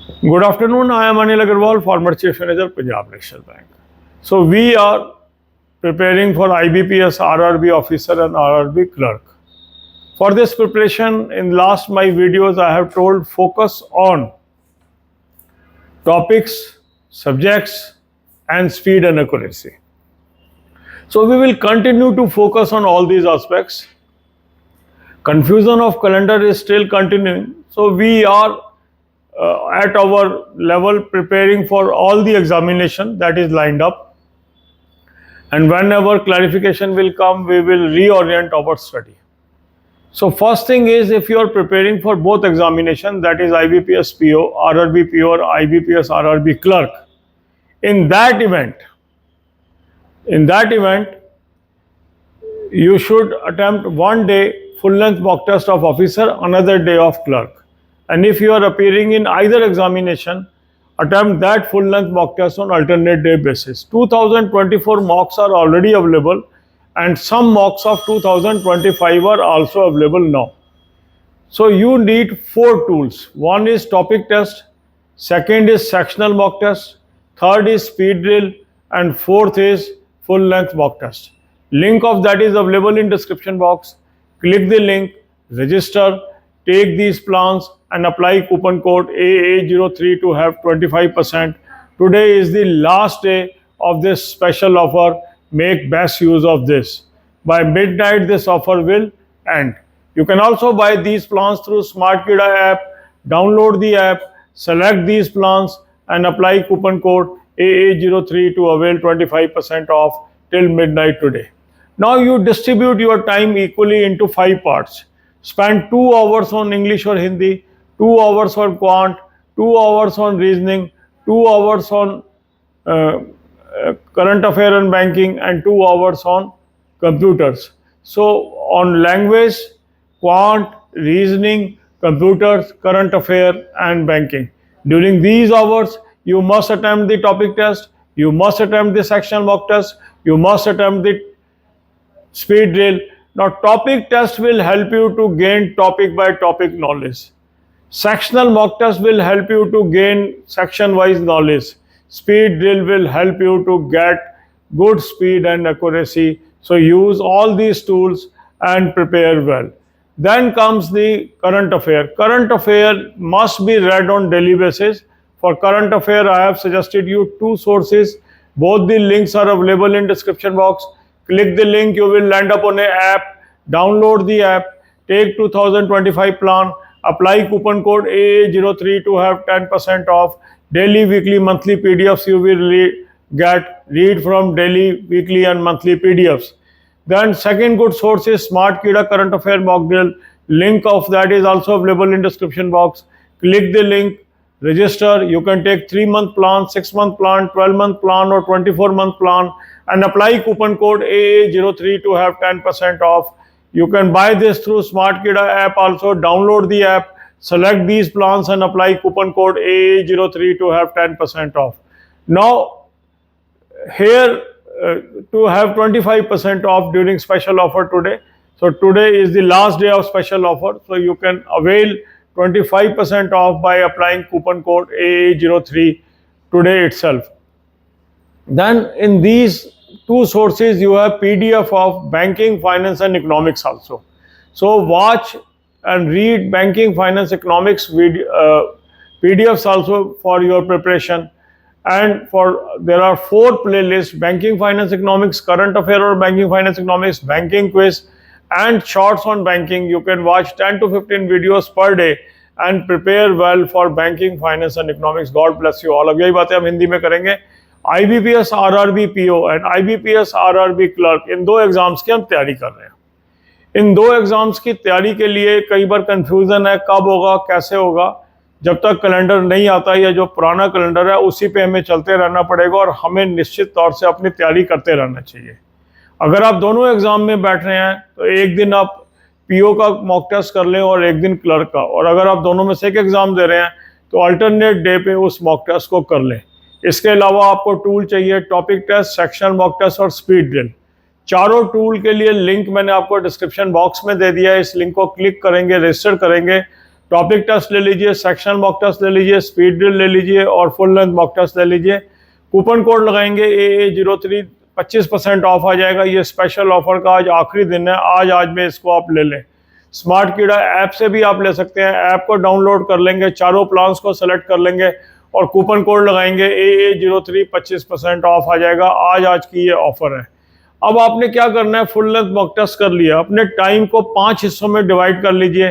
Good afternoon. I am Anil Agarwal, former Chief Manager, Punjab National Bank. So we are preparing for IBPS RRB officer and RRB clerk. For this preparation, in last my videos, I have told focus on topics, subjects, and speed and accuracy. So we will continue to focus on all these aspects. Confusion of calendar is still continuing. So we are at our level preparing for all the examination that is lined up, and whenever clarification will come, we will reorient our study. So first thing is, if you are preparing for both examination, that is IBPS PO, RRB PO or IBPS RRB clerk, in that event you should attempt one day full length mock test of officer, another day of clerk. And if you are appearing in either examination, attempt that full length mock test on alternate day basis. 2024 mocks are already available, and some mocks of 2025 are also available now. So you need 4 tools. One is topic test, second is sectional mock test, third is speed drill, and fourth is full length mock test. Link of that is available in description box. Click the link, register, take these plans and apply coupon code AA03 to have 25%. Today is the last day of this special offer. Make best use of this. By midnight, this offer will end. You can also buy these plans through SmartKida app. Download the app, select these plans and apply coupon code AA03 to avail 25% off till midnight today. Now you distribute your time equally into 5 parts. Spend 2 hours on English or Hindi, 2 hours on quant, 2 hours on reasoning, 2 hours on current affair and banking, and 2 hours on computers. So on language, quant, reasoning, computers, current affair and banking. During these hours, you must attempt the topic test, you must attempt the sectional mock test, you must attempt the speed drill. Now topic test will help you to gain topic by topic knowledge. Sectional mock test will help you to gain section wise knowledge. Speed drill will help you to get good speed and accuracy. So use all these tools and prepare well. Then comes the current affair. Current affair must be read on daily basis. For current affair, I have suggested you 2 sources. Both the links are available in description box. Click the link, you will land up on an app. Download the app, take 2025 plan, apply coupon code AA03 to have 10% off. Daily, weekly, monthly PDFs you will read from daily, weekly and monthly PDFs. Then second good source is SmartKida current affair mock drill. Link of that is also available in description box. Click the link, register. You can take 3-month plan, 6-month plan, 12-month plan or 24-month plan and apply coupon code AA03 to have 10% off. You can buy this through SmartKida app also. Download the app, select these plans and apply coupon code AA03 to have 10% off. Now here to have 25% off during special offer today. So today is the last day of special offer. So you can avail 25% off by applying coupon code AA03 today itself. Then in these 2 sources you have PDF of banking, finance and economics also. So watch and read banking, finance, economics PDFs also for your preparation. And there are 4 playlists: banking, finance, economics, current affair or banking, finance, economics, banking quiz and shorts on banking. You can watch 10 to 15 videos per day and prepare well for banking, finance and economics. God bless you all. अब यही बातें हम हिंदी में करेंगे. IBPS RRB PO and IBPS RRB clerk, in 2 exams की हम तैयारी कर रहे हैं. इन 2 एग्जाम्स की तैयारी के लिए कई बार कंफ्यूजन है, कब होगा, कैसे होगा. जब तक कैलेंडर नहीं आता या जो पुराना कैलेंडर है उसी पे हमें चलते रहना पड़ेगा और हमें निश्चित तौर से अपनी तैयारी करते रहना चाहिए. अगर आप दोनों एग्जाम में बैठ रहे हैं तो एक दिन आप पीओ का मॉक टेस्ट कर लें और एक दिन क्लर्क का, और अगर आप दोनों में से एक एग्जाम दे रहे हैं तो अल्टरनेट डे पे उस मॉक टेस्ट को कर लें. इसके अलावा आपको टूल चाहिए topic test, sectional mock test और स्पीड ड्रिल. चारों टूल के लिए लिंक मैंने आपको डिस्क्रिप्शन बॉक्स में दे दिया है. इस लिंक को क्लिक करेंगे, रजिस्टर करेंगे टॉपिक टेस्ट ले लीजिए, सेक्शनल मॉक टेस्ट ले लीजिए, स्पीड ड्रिल ले लीजिए और फुल लेंथ मॉक टेस्ट ले लीजिए। कूपन कोड लगाएंगे AA03, 25% ऑफ आ जाएगा। ये स्पेशल ऑफर का आज आखिरी दिन है, आज में इसको आप ले लें। स्मार्ट कीड़ा ऐप से भी आप ले सकते हैं, ऐप को डाउनलोड कर लेंगे, चारों प्लान्स को सेलेक्ट कर लेंगे और कूपन कोड लगाएंगे AA03, 25% ऑफ आ जाएगा। आज की ये ऑफर है। अब आपने क्या करना है, फुल लेंथ मॉक टेस्ट कर लिया, अपने टाइम को 5 हिस्सों में डिवाइड कर लीजिए।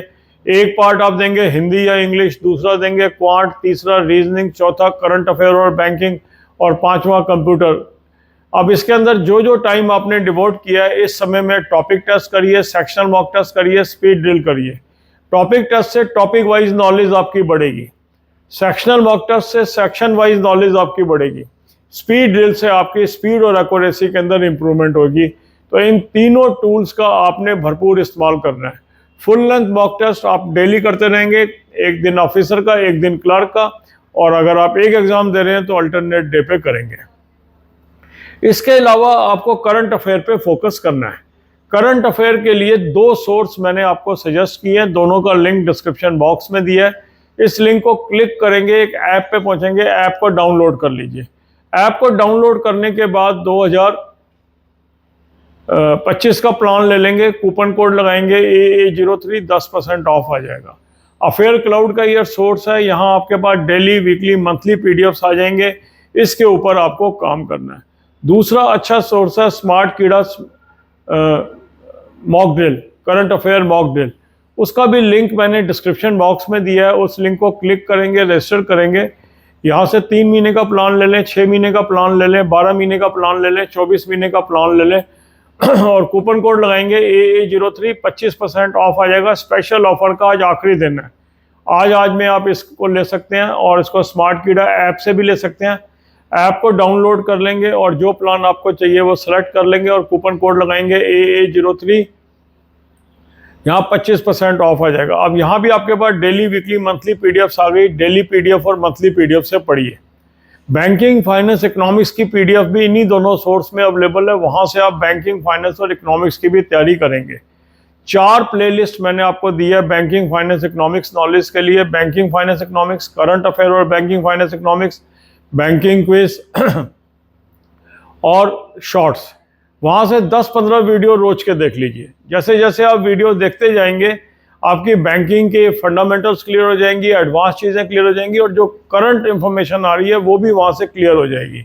एक पार्ट आप देंगे हिंदी या इंग्लिश, दूसरा देंगे क्वांट, तीसरा रीजनिंग, चौथा करंट अफेयर और बैंकिंग और पांचवा कंप्यूटर। अब इसके अंदर जो जो टाइम आपने डिवोट किया है, इस समय में टॉपिक टेस्ट करिए, सेक्शनल मॉक टेस्ट करिए, स्पीड ड्रिल करिए। टॉपिक टेस्ट से टॉपिक वाइज नॉलेज आपकी बढ़ेगी, सेक्शनल मॉक टेस्ट से सेक्शन वाइज नॉलेज आपकी बढ़ेगी, स्पीड ड्रिल से आपकी स्पीड और एक्यूरेसी के अंदर इंप्रूवमेंट होगी। तो इन तीनों टूल्स का आपने भरपूर इस्तेमाल करना है। फुल लेंथ मॉक टेस्ट आप डेली करते रहेंगे, एक दिन ऑफिसर का, एक दिन क्लर्क का, और अगर आप एक एग्जाम दे रहे हैं तो अल्टरनेट डे पे करेंगे। इसके अलावा आपको करंट अफेयर पे फोकस करना है। करंट अफेयर के लिए 2 सोर्स मैंने आपको सजेस्ट किए हैं, दोनों का लिंक डिस्क्रिप्शन बॉक्स में दिया है। इस लिंक को क्लिक करेंगे, एक ऐप पे पहुंचेंगे, ऐप को डाउनलोड कर लीजिए। ऐप को डाउनलोड करने के बाद 2025 का प्लान ले लेंगे, कूपन कोड लगाएंगे AA03, 10% ऑफ आ जाएगा। अफेयर क्लाउड का ये सोर्स है, यहाँ आपके पास डेली, वीकली, मंथली PDFs आ जाएंगे, इसके ऊपर आपको काम करना है। दूसरा अच्छा सोर्स है स्मार्ट कीड़ा mock drill, current affair mock drill, उसका भी लिंक मैंने डिस्क्रिप्शन बॉक्स में दिया है। उस लिंक को क्लिक करेंगे, रजिस्टर करेंगे। यहाँ से 3 महीने का प्लान ले लें, 6 महीने का प्लान ले लें, 12 महीने का प्लान ले लें, 24 महीने का प्लान ले लें और कूपन कोड लगाएंगे AA03, 25% ऑफ आ जाएगा। स्पेशल ऑफर का आज आखिरी दिन है, आज में आप इसको ले सकते हैं और इसको स्मार्ट कीड़ा ऐप से भी ले सकते हैं। ऐप को डाउनलोड कर लेंगे और जो प्लान आपको चाहिए वो सेलेक्ट कर लेंगे और कूपन कोड लगाएंगे AA03, यहाँ 25% ऑफ आ जाएगा। अब यहाँ भी आपके पास डेली, वीकली, मंथली PDFs आ गई। डेली PDF और मंथली PDF से पढ़िए। बैंकिंग, फाइनेंस, इकोनॉमिक्स की PDF भी इन्हीं दोनों सोर्स में अवेलेबल है, वहाँ से आप बैंकिंग, फाइनेंस और इकोनॉमिक्स की भी तैयारी करेंगे। 4 प्लेलिस्ट मैंने आपको दी है बैंकिंग, फाइनेंस, इकोनॉमिक्स नॉलेज के लिए। Banking, finance, economics, current affair और banking, finance, economics, banking quiz और शॉर्ट्स। वहाँ से 10-15 वीडियो रोज के देख लीजिए। जैसे जैसे आप वीडियो देखते जाएंगे, आपकी बैंकिंग के फंडामेंटल्स क्लियर हो जाएंगी, एडवांस चीज़ें क्लियर हो जाएंगी और जो करंट इंफॉर्मेशन आ रही है वो भी वहाँ से क्लियर हो जाएगी।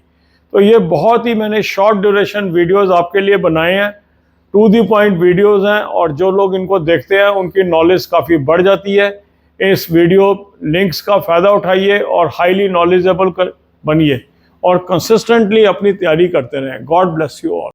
तो ये बहुत ही मैंने शॉर्ट ड्यूरेशन वीडियोज़ आपके लिए बनाए हैं, टू दी पॉइंट वीडियोज़ हैं, और जो लोग इनको देखते हैं उनकी नॉलेज काफ़ी बढ़ जाती है। इस वीडियो लिंक्स का फ़ायदा उठाइए और हाईली नॉलेजेबल बनिए और कंसिस्टेंटली अपनी तैयारी करते रहें। God bless you all.